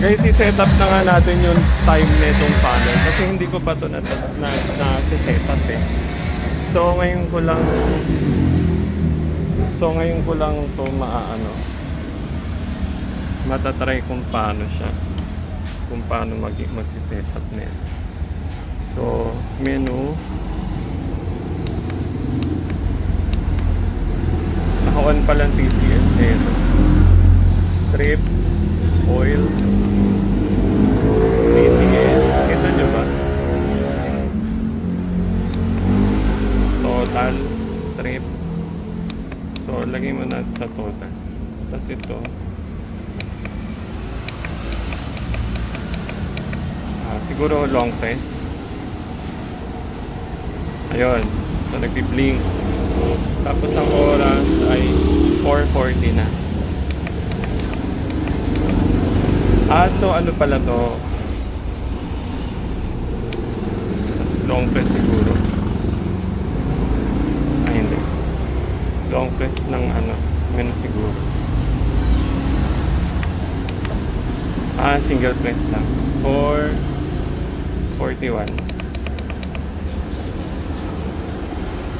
Guys, i-set up na nga natin yung time netong panel kasi hindi ko pa to na-set up eh. So ngayon ko lang to matatry kung paano siya. Kung paano mag-set up na yan. So, menu. Naka-on pa lang TCS. Ito. Trip. Oil. TCS. Kita nyo ba? Total. Trip. So, lagay mo na sa total. Tapos ito. Siguro long press. Ayun. So, nagpi-blink. Tapos ang oras ay 4:40 na. So ano pala to? Tapos long press siguro. Ay, hindi. Long press ng menu siguro. Single press lang. 4:41.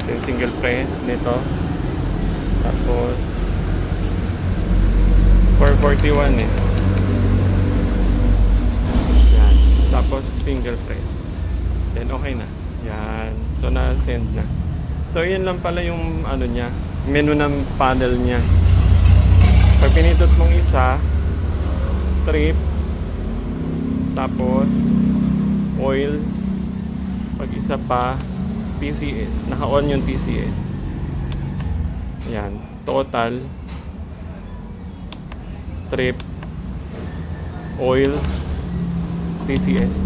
Then single press nito. Tapos 4:41 eh. Yan. Tapos single press. Then okay na. Yan. So na-send na. So yun lang pala yung niya, menu ng panel niya. Pag pinitot mong isa, trip, tapos oil, pag isa pa TCS, naka-on yung TCS. Yan, total, trip, oil, TCS.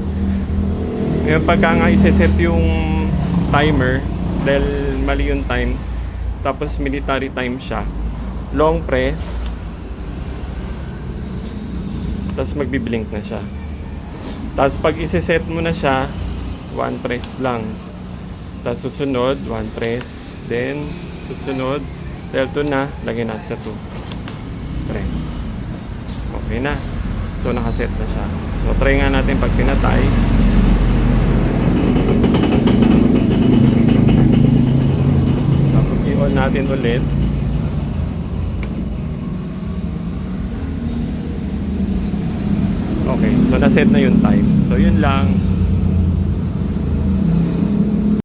Ngayon pagka nga iseset yung timer dahil mali yung time, tapos military time siya, long press, tapos magbiblink na siya. Tapos pag iseset mo na siya, one press lang. Tapos susunod, one press. Then, susunod, dahil 2 na, lagyan natin sa 2 press. Okay na. So, nakaset na siya. So, try nga natin pag pinatay. Tapos, i-on natin ulit. Okay, so naset na yung time. So yun lang.